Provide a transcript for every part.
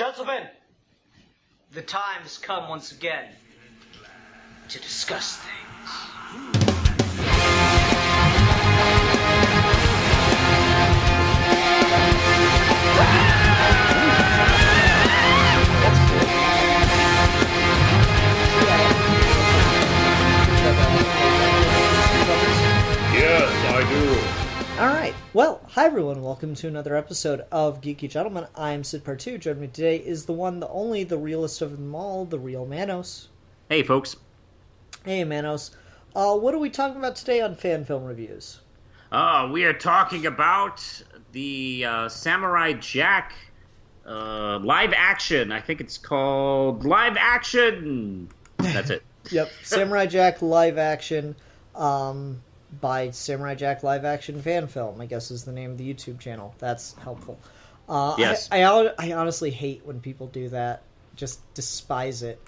Gentlemen, the time has come once again to discuss things. Yes, I do. Alright, well, hi everyone, welcome to another episode of Geeky Gentlemen. I'm Sid Part2, joining me today is the one, the only, the realest of them all, the real Manos. Hey, folks. Hey, Manos. What are we talking about today on Fan Film Reviews? We are talking about the Samurai Jack live action. I think it's called Live Action. That's it. Yep, Samurai Jack live action, by Samurai Jack Live Action Fan Film, I guess is the name of the YouTube channel. That's helpful. Yes. I honestly hate when people do that. Just despise it.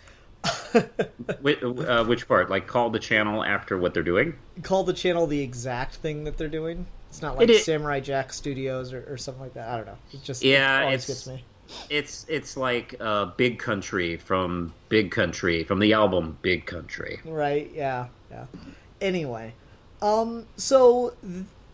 Which part? Like, call the channel after what they're doing? Call the channel the exact thing that they're doing. It's not like Samurai Jack Studios or something like that. I don't know. It just it always gets me. It's like Big Country from the album Big Country. Right, yeah. Anyway, so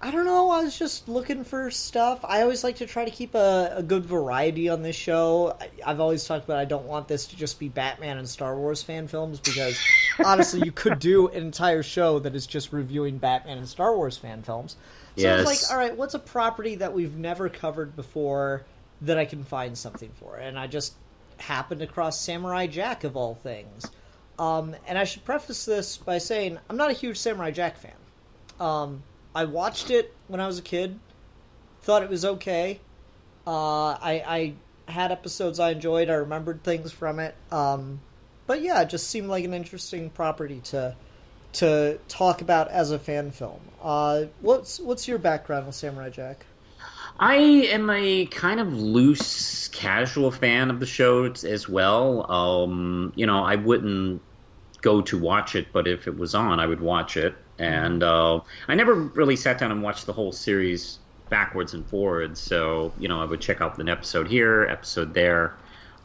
I don't know, I was just looking for stuff. I always like to try to keep a good variety on this show. I've always talked about I don't want this to just be Batman and Star Wars fan films, because honestly, you could do an entire show that is just reviewing Batman and Star Wars fan films. So Yes. I was like, alright, what's a property that we've never covered before that I can find something for? And I just happened across Samurai Jack, of all things. And I should preface this by saying I'm not a huge Samurai Jack fan. I watched it when I was a kid, thought it was okay. I had episodes I enjoyed, I remembered things from it. But yeah, it just seemed like an interesting property to talk about as a fan film. What's your background with Samurai Jack? I am a kind of loose, casual fan of the show as well. I wouldn't go to watch it, but if it was on, I would watch it. And I never really sat down and watched the whole series backwards and forwards. So, I would check out an episode here, episode there.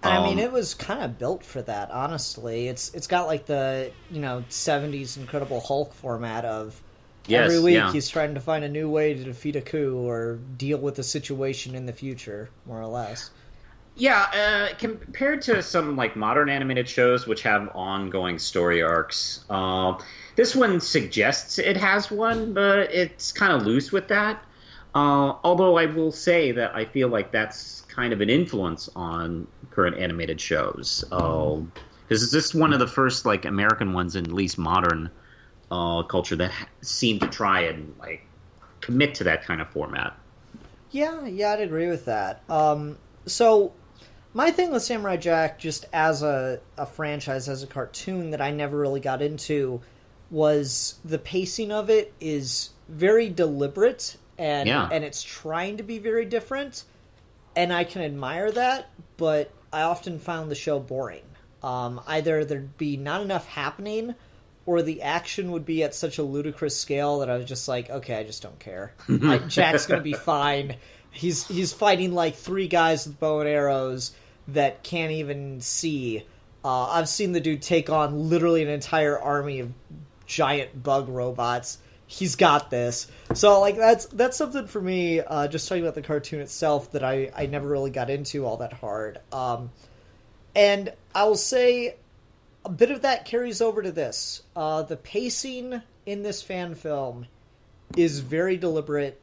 I mean, it was kind of built for that, honestly. It's got like the, 70s Incredible Hulk format of every week he's trying to find a new way to defeat a coup or deal with a situation in the future, more or less. Yeah, compared to some like modern animated shows which have ongoing story arcs, this one suggests it has one, but it's kind of loose with that. Although I will say that I feel like that's kind of an influence on current animated shows. Because it's just one of the first like American ones in at least modern culture that seem to try and like commit to that kind of format. Yeah, I'd agree with that. So my thing with Samurai Jack, just as a franchise, as a cartoon that I never really got into, was the pacing of it is very deliberate, and it's trying to be very different, and I can admire that, but I often found the show boring. Either there'd be not enough happening, or the action would be at such a ludicrous scale that I was just like, okay, I just don't care. Jack's gonna be fine. He's fighting like 3 guys with bow and arrows that can't even see. I've seen the dude take on literally an entire army of giant bug robots. He's got this. So like that's something for me, just talking about the cartoon itself, that I never really got into all that hard. And I will say a bit of that carries over to this. The pacing in this fan film is very deliberate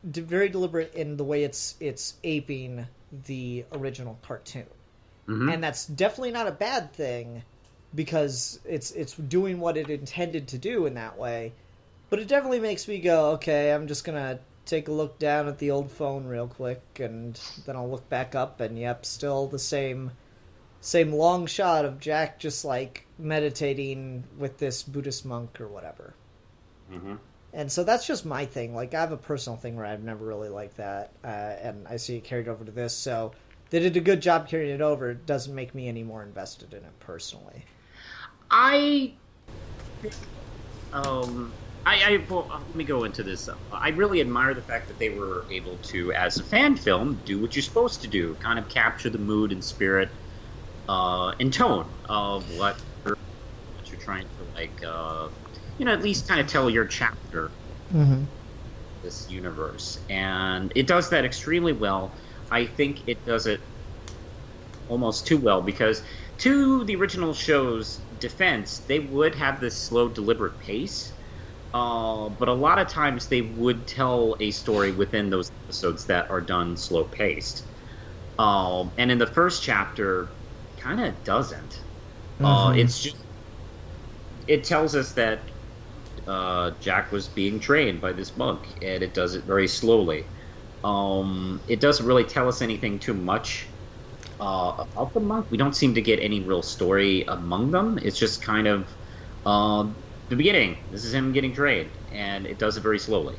in the way it's aping the original cartoon. Mm-hmm. And that's definitely not a bad thing, because it's doing what it intended to do in that way. But it definitely makes me go, okay, I'm just gonna take a look down at the old phone real quick, and then I'll look back up, and yep, still the same long shot of Jack just like meditating with this Buddhist monk or whatever. Mm-hmm. And so that's just my thing. Like, I have a personal thing where I've never really liked that, and I see it carried over to this. So they did a good job carrying it over. It doesn't make me any more invested in it personally. I Well, let me go into this. I really admire the fact that they were able to, as a fan film, do what you're supposed to do, kind of capture the mood and spirit and tone of what you're trying to, like, at least kind of tell your chapter this universe. And it does that extremely well. I think it does it almost too well, because to the original show's defense, they would have this slow, deliberate pace. But a lot of times they would tell a story within those episodes that are done slow-paced. And in the first chapter, kind of doesn't. It's just... It tells us that Jack was being trained by this monk, and it does it very slowly. It doesn't really tell us anything too much about the monk. We don't seem to get any real story among them. It's just kind of... the beginning, this is him getting trained, and it does it very slowly.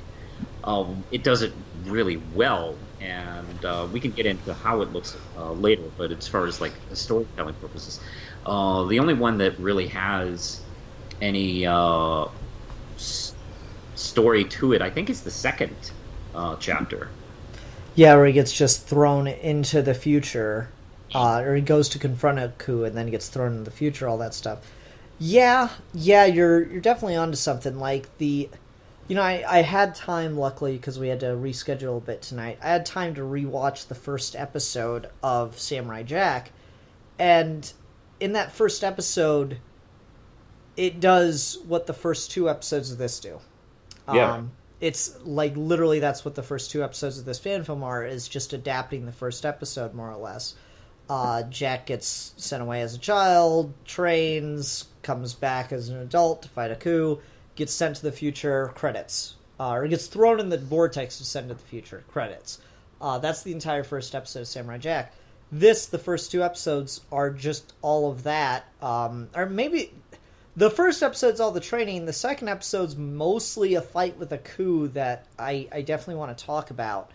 It does it really well, and we can get into how it looks later, but as far as like the storytelling purposes, the only one that really has any story to it, I think, is the second chapter. Yeah, where he gets just thrown into the future, or he goes to confront a coup and then gets thrown into the future, all that stuff. Yeah, you're definitely onto something. Like I had time, luckily, because we had to reschedule a bit tonight. I had time to rewatch the first episode of Samurai Jack, and in that first episode, it does what the first two episodes of this do. Yeah. It's like literally that's what the first two episodes of this fan film are, is just adapting the first episode, more or less. Jack gets sent away as a child, trains, comes back as an adult to fight a coup, gets sent to the future, credits. Or gets thrown in the vortex to send to the future, credits. That's the entire first episode of Samurai Jack. The first two episodes are just all of that. Or maybe the first episode's all the training. The second episode's mostly a fight with a coup that I definitely want to talk about.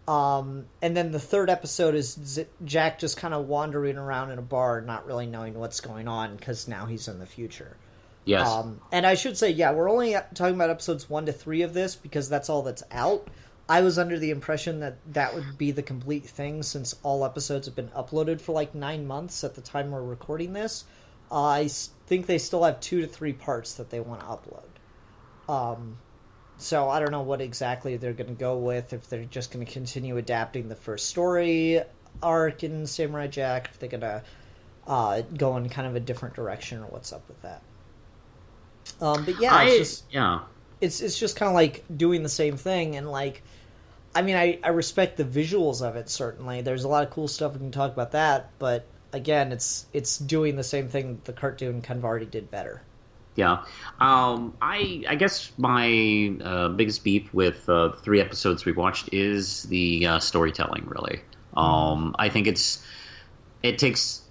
And then the third episode is Jack just kind of wandering around in a bar, not really knowing what's going on, because now he's in the future. Yes. And I should say, yeah, we're only talking about episodes 1 to 3 of this, because that's all that's out. I was under the impression that that would be the complete thing, since all episodes have been uploaded for like 9 months at the time we're recording this. I think they still have 2 to 3 parts that they want to upload. So I don't know what exactly they're going to go with, if they're just going to continue adapting the first story arc in Samurai Jack, if they're going to go in kind of a different direction, or what's up with that. But yeah, it's just kind of like doing the same thing, and like, I mean, I respect the visuals of it, certainly. There's a lot of cool stuff, we can talk about that, but again, it's doing the same thing the cartoon kind of already did better. Yeah. I guess my biggest beef with the 3 episodes we watched is the storytelling, really. I think it takes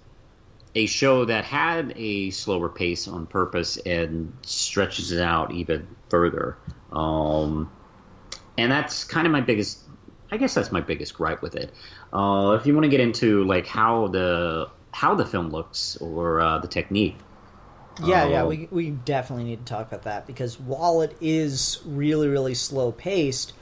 a show that had a slower pace on purpose and stretches it out even further. And that's kind of my biggest gripe with it. If you want to get into like how the film looks, or the technique. Yeah, we definitely need to talk about that, because while it is really, really slow paced,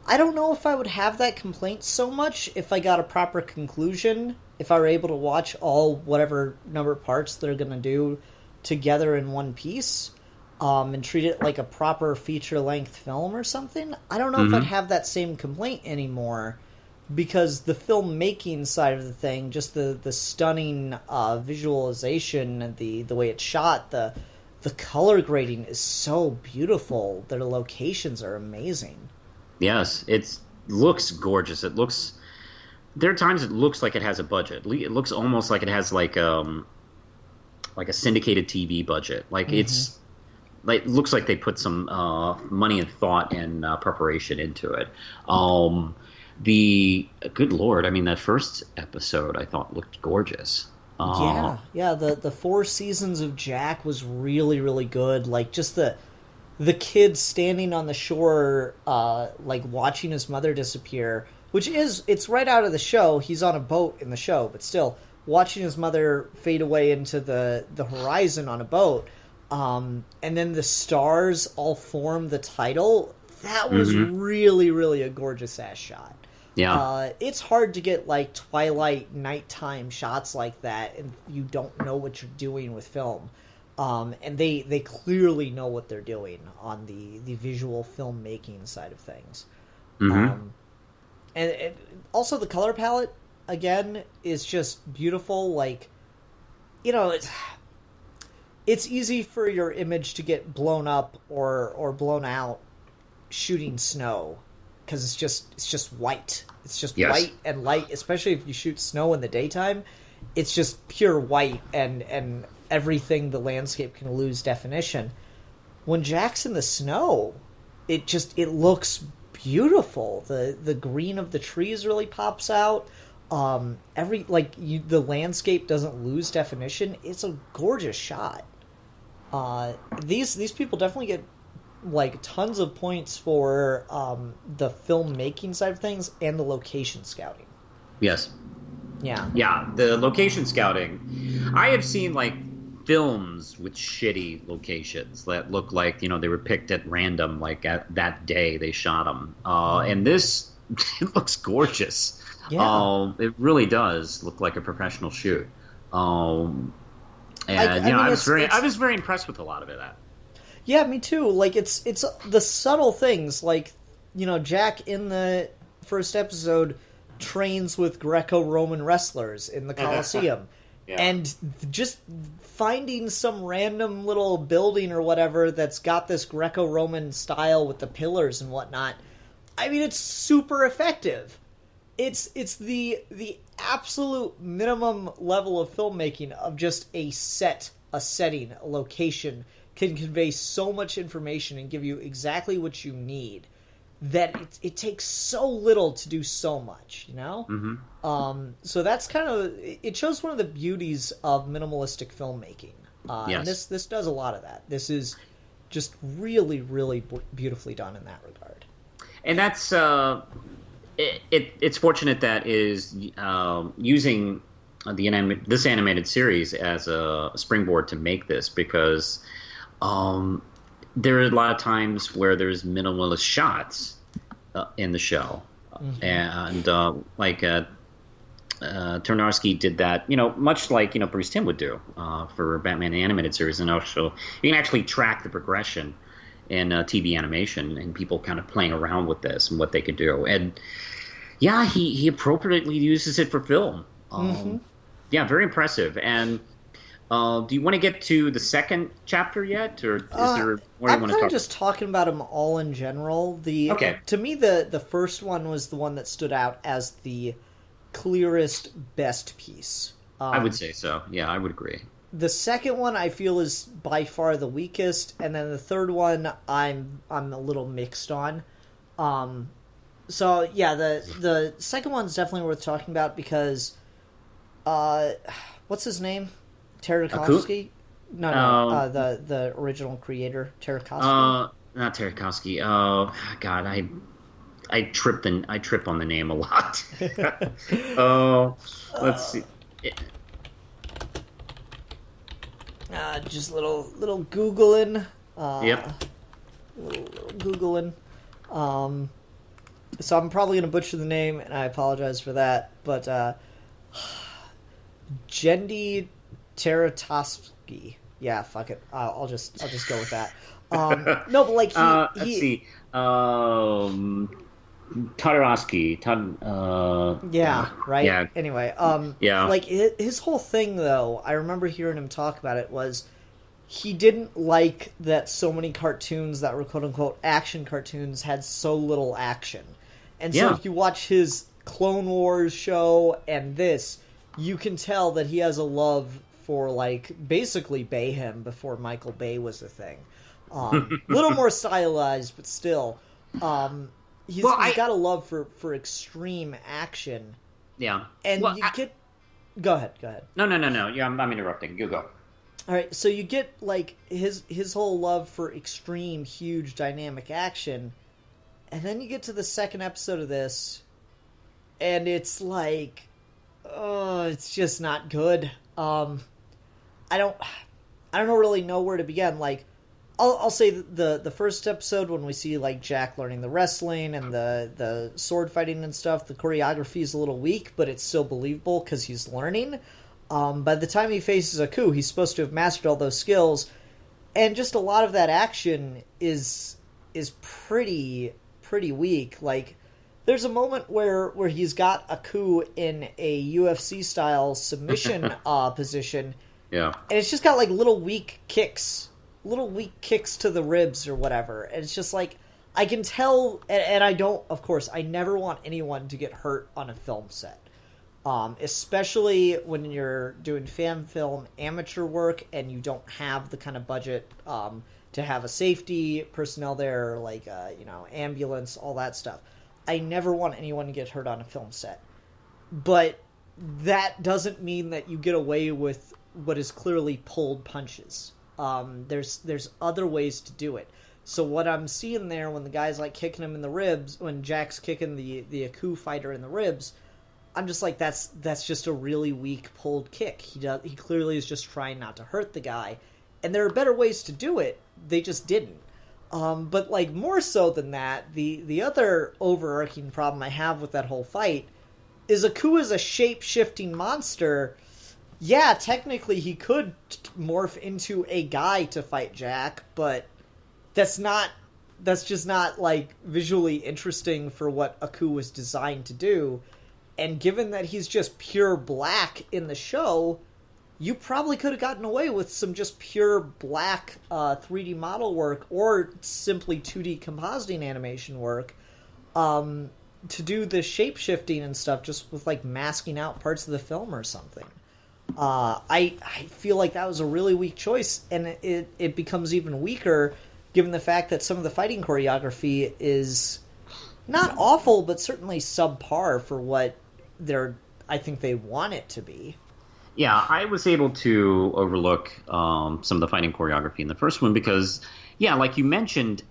I don't know if I would have that complaint so much if I got a proper conclusion, if I were able to watch all whatever number of parts they're going to do together in one piece, and treat it like a proper feature-length film or something. I don't know if I'd have that same complaint anymore, because the filmmaking side of the thing, just the stunning visualization, the way it's shot, the color grading is so beautiful. Their locations are amazing. Yes, it looks gorgeous. There are times it looks like it has a budget. It looks almost like it has like a syndicated TV budget. Like it's like, it looks like they put some money and thought and preparation into it. Good Lord, I mean, that first episode I thought looked gorgeous. Yeah, the 4 seasons of Jack was really, really good. Like, just the kid standing on the shore, like, watching his mother disappear, it's right out of the show. He's on a boat in the show, but still, watching his mother fade away into the horizon on a boat, and then the stars all form the title. That was really, really a gorgeous ass shot. Yeah. It's hard to get like Twilight nighttime shots like that, and you don't know what you're doing with film. And they clearly know what they're doing on the visual filmmaking side of things. And also the color palette again is just beautiful. Like, you know, it's easy for your image to get blown up or blown out shooting snow, because it's just white. It's just white and light, especially if you shoot snow in the daytime. It's just pure white, and everything, the landscape can lose definition. When Jack's in the snow, it looks beautiful. The green of the trees really pops out. The landscape doesn't lose definition. It's a gorgeous shot. These people definitely get like tons of points for the filmmaking side of things and the location scouting. Yes. Yeah, the location scouting. I have seen like films with shitty locations that look like, you know, they were picked at random, like at that day they shot them. And this, it looks gorgeous. Yeah. It really does look like a professional shoot. I was very impressed with a lot of it. Yeah, me too. Like it's the subtle things, like, you know, Jack in the first episode trains with Greco-Roman wrestlers in the Colosseum. Yeah. And just finding some random little building or whatever that's got this Greco-Roman style with the pillars and whatnot. I mean, it's super effective. It's the absolute minimum level of filmmaking of just a setting, a location can convey so much information and give you exactly what you need that it takes so little to do so much, you know? So that's kind of, it shows one of the beauties of minimalistic filmmaking. And this does a lot of that. This is just really, really beautifully done in that regard. And that's, it's fortunate that is using this animated series as a springboard to make this, because there are a lot of times where there's minimalist shots in the show, and Tarnowski did that, you know, much like, you know, Bruce Timm would do for Batman the Animated Series, and also you can actually track the progression in TV animation and people kind of playing around with this and what they could do, and yeah, he appropriately uses it for film. Yeah, very impressive. And do you want to get to the second chapter yet, or is there more you want to talk? I'm kind of just talking about them all in general. To me, the first one was the one that stood out as the clearest, best piece. I would say so. Yeah, I would agree. The second one I feel is by far the weakest, and then the third one I'm a little mixed on. So yeah, the second one's definitely worth talking about because, what's his name? Tartakovsky? No, the original creator, Tartakovsky. Not Tartakovsky. Oh God, I trip on the name a lot. Let's see. Just little Googling. Yep. Little Googling. So I'm probably going to butcher the name, and I apologize for that. But Jendi Tartakovsky. Yeah, fuck it. I'll just go with that. No, but like let's see. Tartakovsky. Yeah. Right. Yeah. Anyway. Yeah. Like his whole thing, though, I remember hearing him talk about it, was he didn't like that so many cartoons that were quote unquote action cartoons had so little action. And so if you watch his Clone Wars show and this, you can tell that he has a love for, like, basically Bayhem before Michael Bay was a thing. Little more stylized, but still. He's got a love for extreme action. Yeah. And get... Go ahead. No. Yeah, I'm interrupting. You go. All right, so you get, like, his whole love for extreme, huge, dynamic action... And then you get to the second episode of this, and it's like, it's just not good. I I don't really know where to begin. Like, I'll say the first episode when we see like Jack learning the wrestling and the sword fighting and stuff, the choreography is a little weak, but it's still believable because he's learning. By the time he faces Aku, he's supposed to have mastered all those skills, and just a lot of that action is pretty weak. Like, there's a moment where he's got Aku in a UFC style submission position, yeah, and it's just got like little weak kicks to the ribs or whatever. And it's just like, I can tell, and I don't, of course, I never want anyone to get hurt on a film set. Especially when you're doing fan film amateur work and you don't have the kind of budget to have a safety personnel there, like, ambulance, all that stuff. I never want anyone to get hurt on a film set. But that doesn't mean that you get away with what is clearly pulled punches. There's other ways to do it. So what I'm seeing there when the guy's like kicking him in the ribs, when Jack's kicking the Aku fighter in the ribs, I'm just like, that's just a really weak pulled kick. He clearly is just trying not to hurt the guy, and there are better ways to do it. They just didn't. But like, more so than that, the other overarching problem I have with that whole fight is Aku is a shape-shifting monster. Yeah, technically he could morph into a guy to fight Jack, but that's just not like visually interesting for what Aku was designed to do. And given that he's just pure black in the show, you probably could have gotten away with some just pure black 3D model work or simply 2D compositing animation work to do the shape-shifting and stuff, just with like masking out parts of the film or something. I feel like that was a really weak choice, and it becomes even weaker given the fact that some of the fighting choreography is not awful, but certainly subpar for what I think they want it to be. Yeah, I was able to overlook some of the fighting choreography in the first one because, yeah, like you mentioned,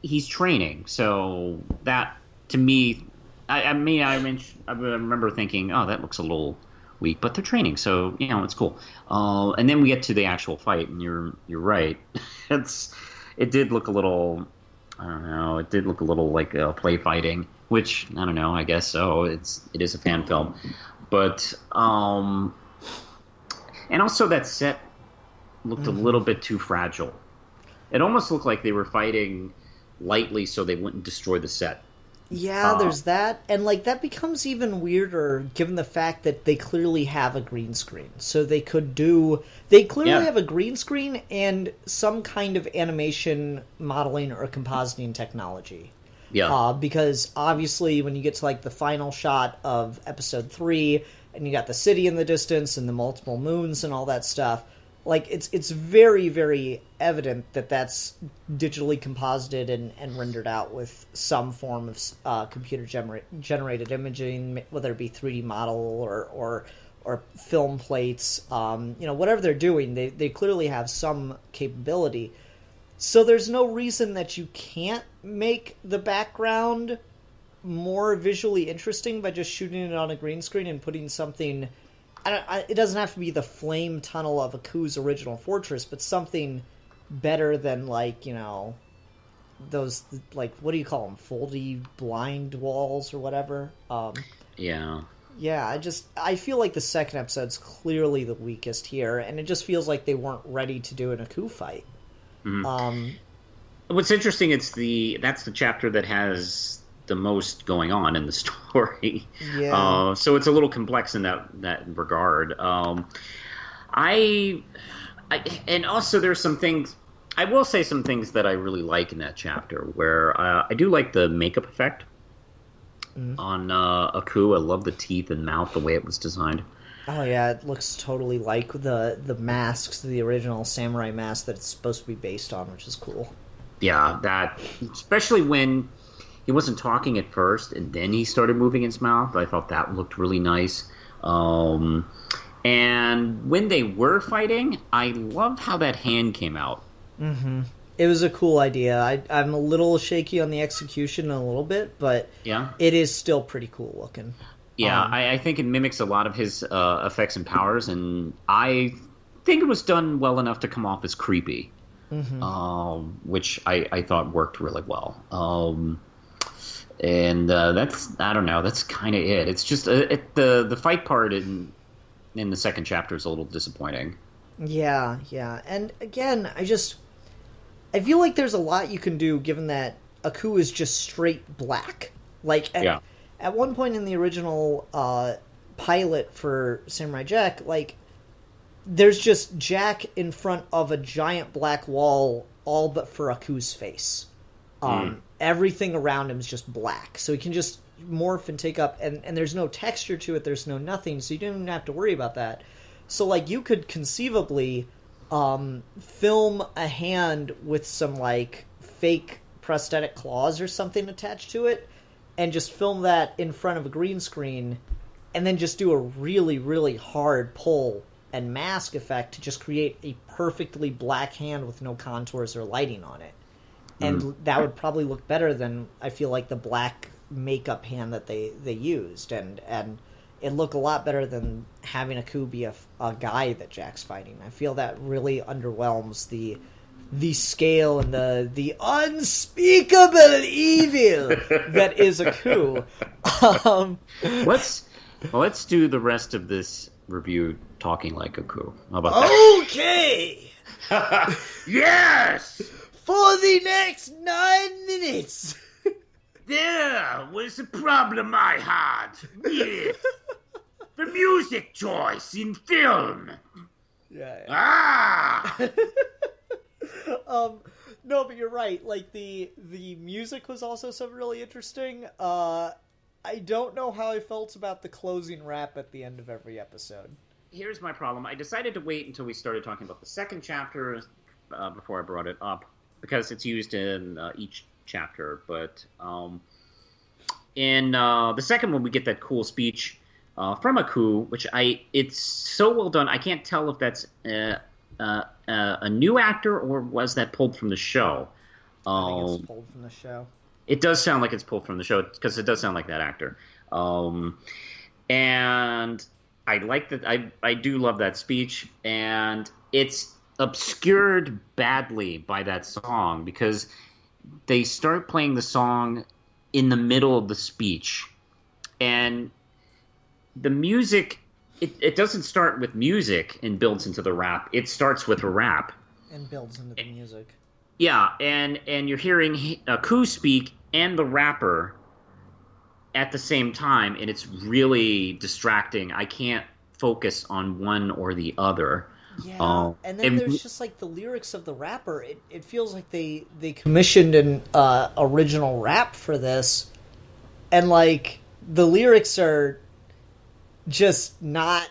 he's training. So that, to me, I remember thinking, oh, that looks a little weak, but they're training, so it's cool. And then we get to the actual fight, and you're right. It did look a little, I don't know. It did look a little like play fighting, which I don't know. I guess so. It is a fan film, but and also that set looked a little bit too fragile. It almost looked like they were fighting lightly so they wouldn't destroy the set. Yeah, there's that. And like, that becomes even weirder given the fact that they clearly have a green screen. So they clearly have a green screen and some kind of animation modeling or compositing technology. Yeah. Because obviously when you get to like the final shot of episode 3 and you got the city in the distance and the multiple moons and all that stuff, like, it's very, very evident that that's digitally composited and rendered out with some form of computer generated imaging, whether it be 3D model or film plates. Whatever they're doing, they clearly have some capability. So there's no reason that you can't make the background more visually interesting by just shooting it on a green screen and putting something... it doesn't have to be the flame tunnel of Aku's original fortress, but something better than, like, those, like, what do you call them? Foldy blind walls or whatever? Yeah. Yeah, I feel like the second episode's clearly the weakest here, and it just feels like they weren't ready to do an Aku fight. Mm-hmm. What's interesting, that's the chapter that has the most going on in the story. Yeah. So it's a little complex in that regard. And also there's some things, I will say some things that I really like in that chapter, where I do like the makeup effect on Aku. I love the teeth and mouth, the way it was designed. Oh yeah, it looks totally like the masks, the original samurai mask that it's supposed to be based on, which is cool. Yeah, that, especially when he wasn't talking at first, and then he started moving his mouth. I thought that looked really nice. And when they were fighting, I loved how that hand came out. Mm-hmm. It was a cool idea. I'm a little shaky on the execution a little bit, but yeah, it is still pretty cool looking. Yeah, I think it mimics a lot of his effects and powers, and I think it was done well enough to come off as creepy, which I thought worked really well. And that's, I don't know, that's kind of it. It's just the fight part in the second chapter is a little disappointing. Yeah. And again, I feel like there's a lot you can do given that Aku is just straight black. Like, at one point in the original pilot for Samurai Jack, like, there's just Jack in front of a giant black wall, all but for Aku's face. Everything around him is just black. So he can just morph and take up, and there's no texture to it, there's no nothing, so you don't even have to worry about that. So, like, you could conceivably film a hand with some, like, fake prosthetic claws or something attached to it, and just film that in front of a green screen, and then just do a really, really hard pull and mask effect to just create a perfectly black hand with no contours or lighting on it. And that would probably look better than, I feel like, the black makeup hand that they used. And it'd look a lot better than having Aku be a guy that Jack's fighting. I feel that really underwhelms the scale and the unspeakable evil that is Aku. Let's do the rest of this review talking like Aku. How about that? Okay! Yes! For the next 9 minutes! There was a problem I had with the music choice in film. Yeah. Ah! No, but you're right. Like, the music was also something really interesting. I don't know how I felt about the closing rap at the end of every episode. Here's my problem. I decided to wait until we started talking about the second chapter before I brought it up, because it's used in each chapter. But in the second one, we get that cool speech from Aku, which it's so well done. I can't tell if that's a new actor or was that pulled from the show. I think it's pulled from the show. It does sound like it's pulled from the show because it does sound like that actor. And I like that. I do love that speech, and it's obscured badly by that song because they start playing the song in the middle of the speech, and the music it doesn't start with music and builds into the rap. It starts with a rap and builds into the music. Yeah, and you're hearing Aku speak and the rapper at the same time, and it's really distracting. I can't focus on one or the other. Yeah, and then there's just, like, the lyrics of the rapper. It feels like they commissioned an original rap for this, and, like, the lyrics are just not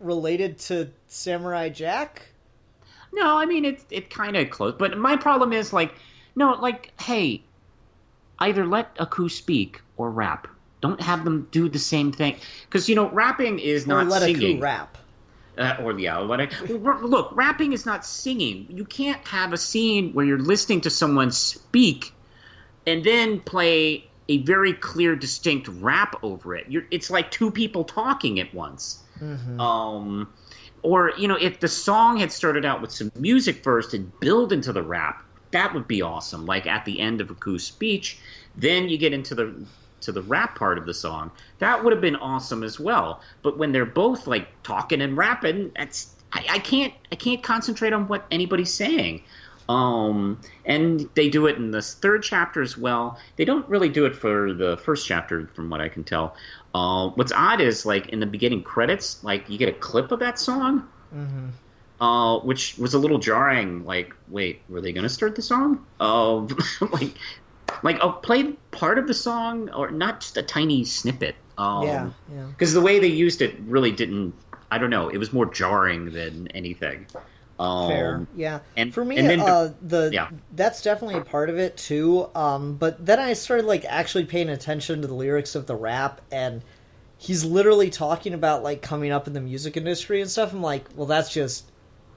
related to Samurai Jack. No, I mean, it kind of close. But my problem is, like, no, like, hey, either let Aku speak or rap. Don't have them do the same thing. Because, rapping is not singing. Aku rap. Look, rapping is not singing. You can't have a scene where you're listening to someone speak and then play a very clear, distinct rap over it. It's like two people talking at once. Mm-hmm. Or, if the song had started out with some music first and build into the rap, that would be awesome. Like at the end of Aku's speech, then you get into the rap part of the song. That would have been awesome as well. But when they're both like talking and rapping, I can't concentrate on what anybody's saying. And they do it in this third chapter as well. They don't really do it for the first chapter, from what I can tell. What's odd is, like, in the beginning credits, like, you get a clip of that song, which was a little jarring. Like, wait, were they going to start the song? I'll play part of the song, or not just a tiny snippet. Yeah. Because the way they used it really didn't, I don't know, it was more jarring than anything. Fair, yeah. And for me, and then that's definitely a part of it too. But then I started like actually paying attention to the lyrics of the rap, and he's literally talking about like coming up in the music industry and stuff. I'm like, well, that's just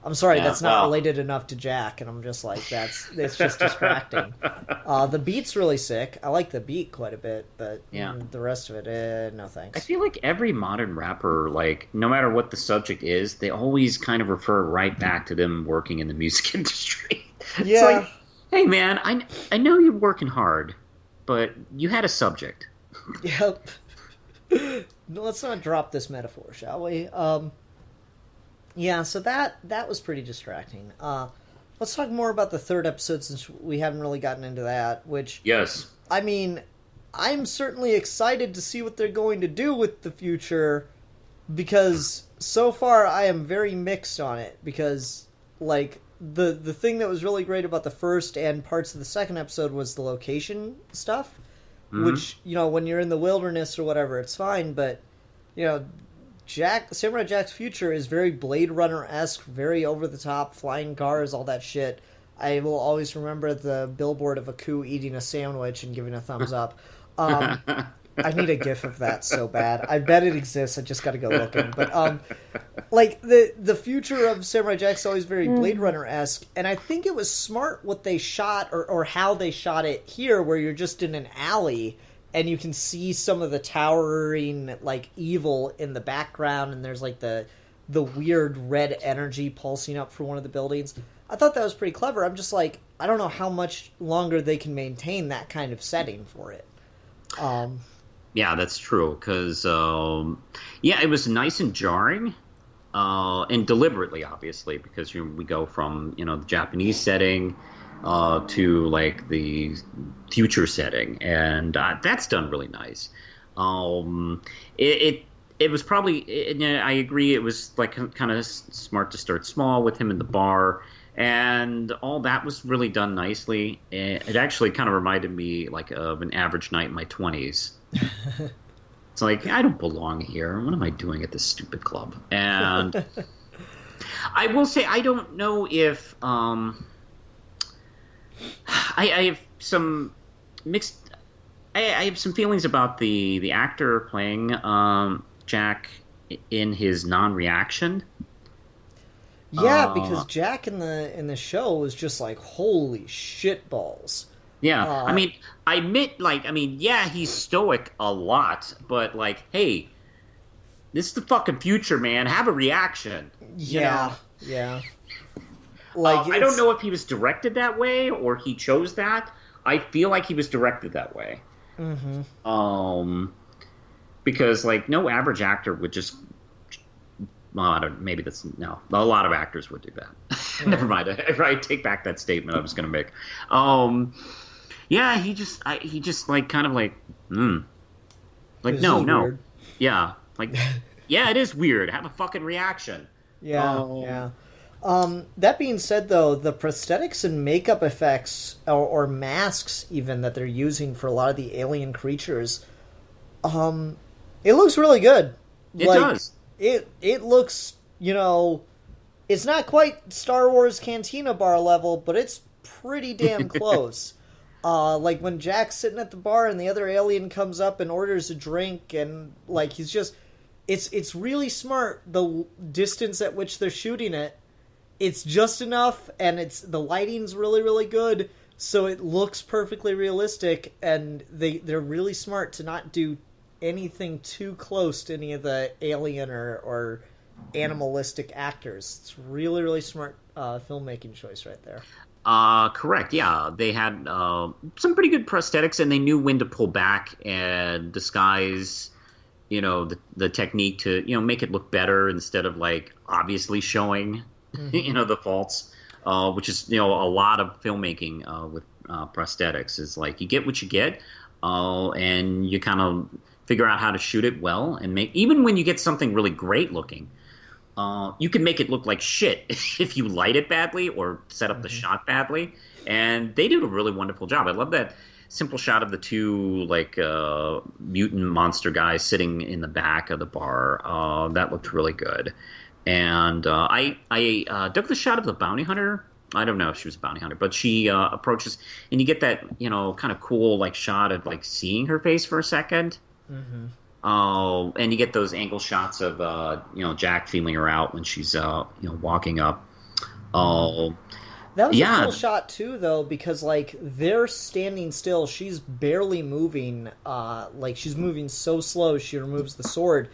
I'm sorry, Yeah, that's not well. related enough to Jack, and I'm just like, it's just distracting. The beat's really sick. I like the beat quite a bit, but Yeah. the rest of it, no I thanks. feel like every modern rapper, like, no matter what the subject is, they always kind of refer right back to them working in the music industry. It's Yeah. like, hey, man, I know you're working hard, but you had a subject. Yep. No, let's not drop this metaphor, shall we? Yeah, so that was pretty distracting. Let's talk more about the third episode since we haven't really gotten into that, which... Yes. I mean, I'm certainly excited to see what they're going to do with the future, because so far I am very mixed on it, because, like, the thing that was really great about the first and parts of the second episode was the location stuff, which, you know, when you're in the wilderness or whatever, it's fine, but, you know, Samurai Jack's future is very Blade Runner-esque, very over-the-top, flying cars, all that shit. I will always remember the billboard of Aku eating a sandwich and giving a thumbs up. I need a gif of that so bad. I bet it exists, I just gotta go looking. But, like, the future of Samurai Jack's always very Blade Runner-esque, and I think it was smart what they shot, or how they shot it here, where you're just in an alley, and you can see some of the towering, like, evil in the background, and there's, like, the weird red energy pulsing up from one of the buildings. I thought that was pretty clever. I'm just like, I don't know how much longer they can maintain that kind of setting for it. Yeah, that's true, because, yeah, it was nice and jarring, and deliberately, obviously, because we go from, you know, the Japanese setting to, like, the future setting, and that's done really nice. It was probably, I agree, it was, like, kind of smart to start small with him in the bar, and all that was really done nicely. It actually kind of reminded me, like, of an average night in my 20s. It's like, I don't belong here. What am I doing at this stupid club? And I will say, I don't know if I have some mixed. I have some feelings about the actor playing Jack in his non-reaction. Yeah, because Jack in the show was just like, holy shit balls. Yeah, I mean, I admit, like, yeah, he's stoic a lot, but, like, hey, this is the fucking future, man. Have a reaction. Yeah, yeah. Like, I don't know if he was directed that way or he chose that. I feel like he was directed that way. Mm-hmm. Because, like, no average actor would just... Well, I don't, maybe that's... No, a lot of actors would do that. Yeah. Never mind. I take back that statement I was going to make. Yeah, he just like, kind of like, like, this no. Weird. Yeah, like, yeah, it is weird. Have a fucking reaction. Yeah, yeah. That being said, though, the prosthetics and makeup effects, or masks even, that they're using for a lot of the alien creatures, it looks really good. It does. It looks, you know, it's not quite Star Wars Cantina bar level, but it's pretty damn close. Like when Jack's sitting at the bar and the other alien comes up and orders a drink, and like he's just, it's really smart, the distance at which they're shooting it. It's just enough, and the lighting's really, really good, so it looks perfectly realistic, and they're really smart to not do anything too close to any of the alien or animalistic actors. It's really, really smart filmmaking choice right there. Correct. Yeah, they had some pretty good prosthetics, and they knew when to pull back and disguise, you know, the technique to, you know, make it look better instead of, like, obviously showing, you know, the faults, which is, you know, a lot of filmmaking with prosthetics is like you get what you get, and you kind of figure out how to shoot it well and make, even when you get something really great looking, you can make it look like shit if you light it badly or set up the shot badly. And they did a really wonderful job. I love that simple shot of the two, like, mutant monster guys sitting in the back of the bar. That looked really good. And I dug the shot of the bounty hunter. I don't know if she was a bounty hunter, but she approaches, and you get that, you know, kind of cool, like, shot of, like, seeing her face for a second. And you get those angle shots of, you know, Jack feeling her out when she's, you know, walking up. That was a Yeah. cool shot too, though, because like they're standing still. She's barely moving. Like she's moving so slow. She removes the sword.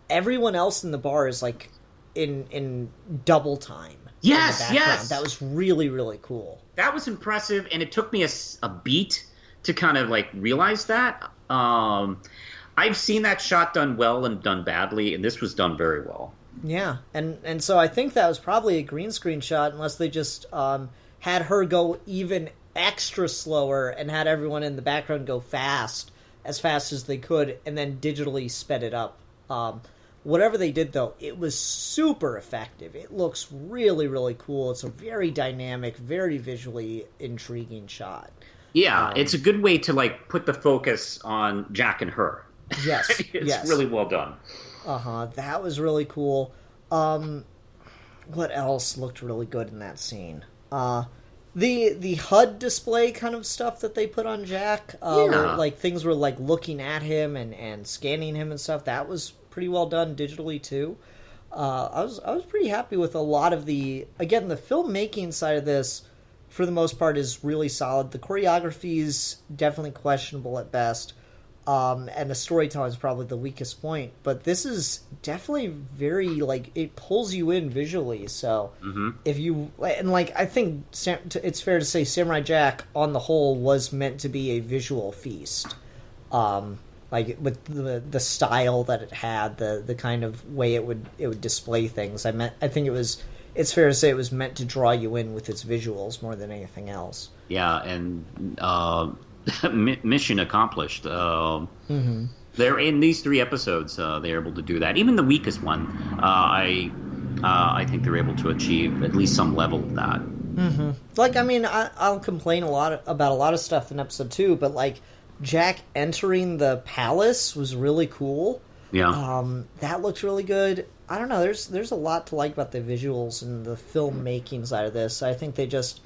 Everyone else in the bar is like in double time. Yes, in the background. yes. That was really, really cool. That was impressive, and it took me a beat to kind of like realize that. I've seen that shot done well and done badly, and this was done very well. Yeah, and so I think that was probably a green screen shot, unless they just had her go even extra slower and had everyone in the background go as fast as they could, and then digitally sped it up. Whatever they did, though, it was super effective. It looks really, really cool. It's a very dynamic, very visually intriguing shot. Yeah, it's a good way to like put the focus on Jack and her. Yes, It's really well done. That was really cool. What else looked really good in that scene? The HUD display kind of stuff that they put on Jack, where like things were like looking at him and scanning him and stuff. That was pretty well done digitally too. I was pretty happy with a lot of the filmmaking side of this. For the most part, is really solid. The choreography is definitely questionable at best. And the storytelling is probably the weakest point, but this is definitely very like it pulls you in visually. So if you and like I think it's fair to say Samurai Jack on the whole was meant to be a visual feast, like with the style that it had, the kind of way it would display things. I think it's fair to say it was meant to draw you in with its visuals more than anything else. Yeah, and mission accomplished. They're in these 3 episodes. They're able to do that. Even the weakest one, I think they're able to achieve at least some level of that. Like, I mean, I'll complain about a lot of stuff in episode 2, but like Jack entering the palace was really cool. Yeah, that looked really good. I don't know. There's a lot to like about the visuals and the filmmaking side of this. I think they just.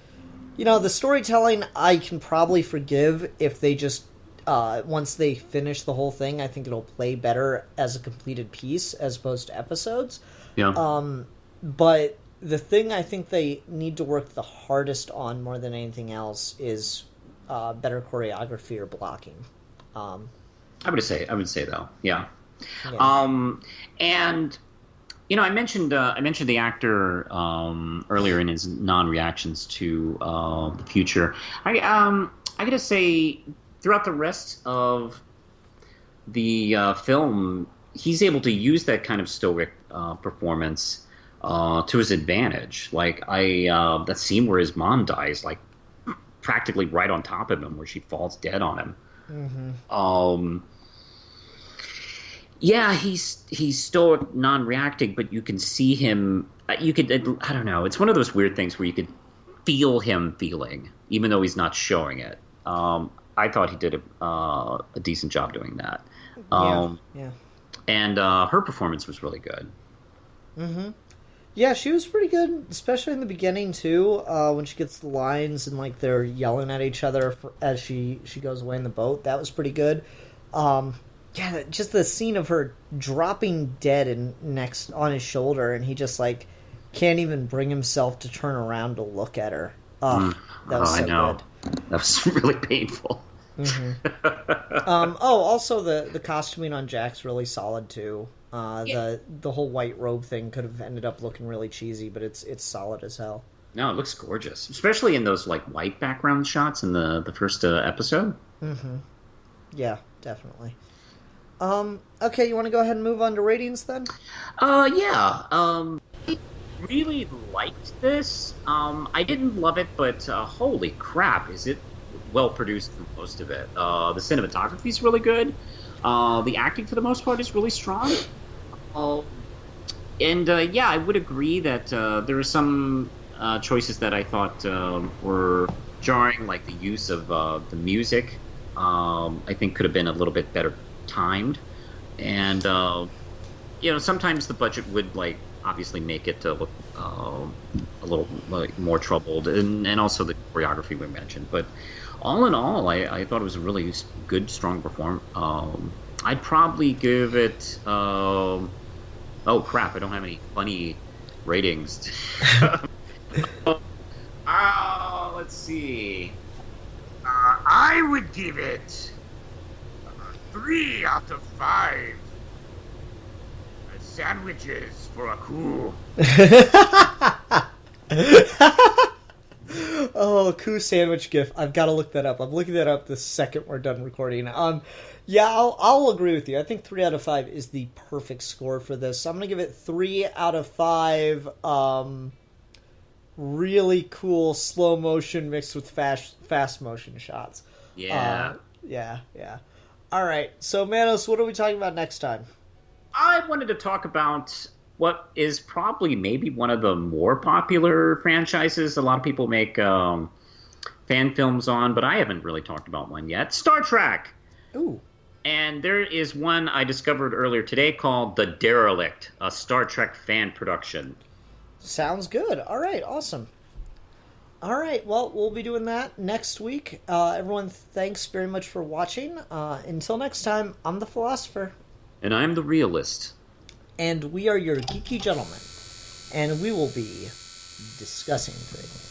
The storytelling I can probably forgive if they just, once they finish the whole thing, I think it'll play better as a completed piece as opposed to episodes. yeah. But the thing I think they need to work the hardest on more than anything else is better choreography or blocking. I would say though, yeah. And. I mentioned the actor earlier in his non-reactions to the future. I gotta say, throughout the rest of the film, he's able to use that kind of stoic performance to his advantage. Like that scene where his mom dies, like practically right on top of him, where she falls dead on him. Yeah, he's stoic, non-reacting, but you can see him. I don't know. It's one of those weird things where you could feel him feeling, even though he's not showing it. I thought he did a decent job doing that. Yeah. And her performance was really good. Yeah, she was pretty good, especially in the beginning too. When she gets the lines and like they're yelling at each other as she goes away in the boat. That was pretty good. Yeah, just the scene of her dropping dead and next on his shoulder, and he just like can't even bring himself to turn around to look at her. That was so good. That was really painful. Also the costuming on Jack's really solid too. The whole white robe thing could have ended up looking really cheesy, but it's solid as hell. No, it looks gorgeous, especially in those like white background shots in the first episode. Yeah, definitely. Okay, you want to go ahead and move on to ratings then? Yeah. Really liked this. I didn't love it, but holy crap, is it well produced for most of it. The cinematography is really good. The acting, for the most part, is really strong. Yeah, I would agree that there were some choices that I thought were jarring, like the use of the music. I think could have been a little bit better timed, and sometimes the budget would like obviously make it look a little like more troubled, and also the choreography we mentioned. But all in all, I thought it was a really good, strong performance. I'd probably give it. Oh crap! I don't have any funny ratings. Let's see. I would give it 3 out of 5 sandwiches for a coup. Oh, coup sandwich gif. I've got to look that up. I'm looking that up the second we're done recording. Yeah, I'll agree with you. I think 3 out of 5 is the perfect score for this. I'm gonna give it 3 out of 5. Really cool slow motion mixed with fast motion shots. Yeah. Yeah. All right. So, Manos, what are we talking about next time? I wanted to talk about what is probably maybe one of the more popular franchises a lot of people make fan films on, but I haven't really talked about one yet. Star Trek! Ooh. And there is one I discovered earlier today called The Derelict, a Star Trek fan production. Sounds good. All right, awesome. All right, well, we'll be doing that next week. Everyone, thanks very much for watching. Until next time, I'm the Philosopher. And I'm the Realist. And we are your geeky gentlemen. And we will be discussing things.